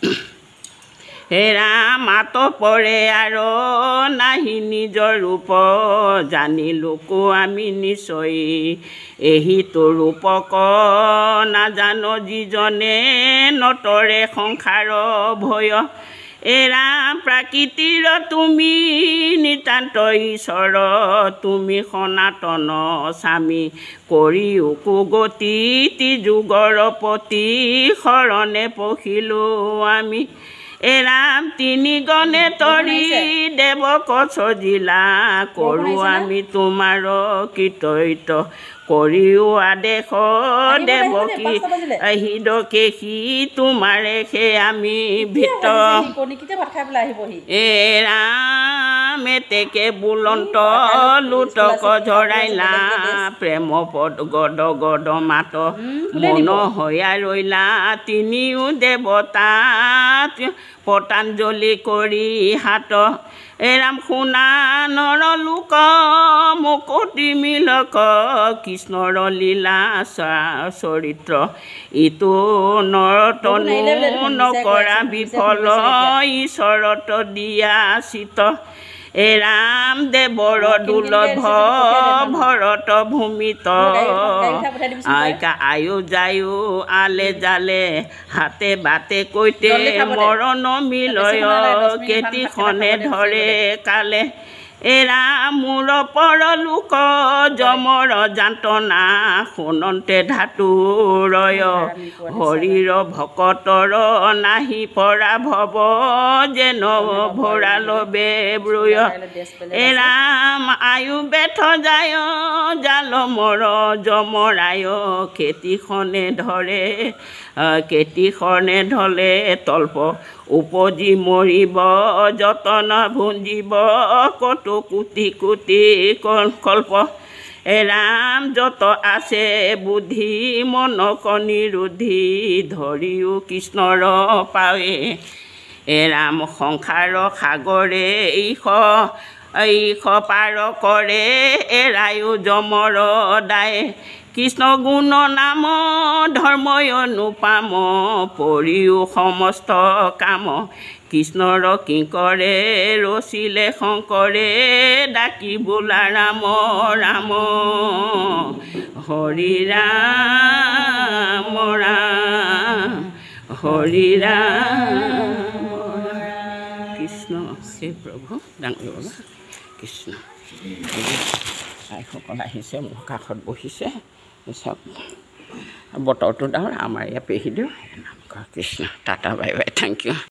হে ৰাম আতপৰে আৰু নাহি নিজৰ ৰূপ জানিলোকো আমি নিশ্চয় এহিতো ৰূপক নাজানো যিজনে নতৰে সংসাৰ ভয় এ ৰাম প্ৰাকৃতিৰ তুমি নিতান্ত ঈশ্বৰ তুমি সনাতন স্বামী কৰিও কুগতি যুগৰ পতি শৰণে পখিলো আমি এ ৰাম তিনি গণে তৰি দেৱক সজিলা কৰোঁ আমি তোমাৰ কীৰ্তইত কৰিও আদেশ দেৱকী হৃদকেশী তোমাৰে সে আমি ভিত এ ৰাম এতেকে বুলন্ত লুটক ঝৰাইলা প্ৰেম পদ গদ গদ মাত মন হৈয়া ৰৈলা তিনিও দেৱতা পতাঞ্জলি কৰি হাত এ ৰাম শুনা নৰ লোক মুকুতি মিলক কৃষ্ণৰ লীলা চৰিত্ৰ ইটো নৰতনো নকৰা বিফল ঈশ্বৰত দিয়া চিত এ ৰাম দেৱৰ দুৰ্লভ ভৰত ভূমিত আয়ু যায়ু আলে জালে হাতে বাটে কৈতে মৰণ মিলয় কেতিখনে ধৰে কালে এ ৰাম মোৰ পৰলোক যমৰ যান্তনা শুনন্তে ধাতু ৰয় হৰিৰ ভকতৰ নাহি পৰা ভৱ যেন ভৰাল বেব্ৰয় এ ৰাম আয়ু বেথ যায় জাল মৰ যমৰায় কেতিখনে ধলে তল্প উপজি মৰিব যতন ভুঞ্জিব কত কোটি কোটি কল্প এ ৰাম যত আছে বুদ্ধি মনক নিৰুদ্ধি ধৰিও কৃষ্ণৰ পাৱে এ ৰাম সংসাৰ সাগৰে ঈশ পাৰ কৰে এৰায়ো যমৰ দায় কৃষ্ণ গুণ নাম ধৰ্ময় অনুপাম পৰিও সমস্ত কাম কৃষ্ণৰ কিংকৰে ৰচিলে শংকৰে ডাকি বোলা ৰাম ৰাম হৰি ৰাম ৰাম হৰি ৰাম কৃষ্ণ হে প্ৰভু ডাঙৰ বাবা কৃষ্ণ আইসকল আহিছে মোৰ কাষত বহিছে চব বতৰটো ডাঙৰ আমাৰ ইয়াত পেহি দিওঁ Krishna tata bye bye thank U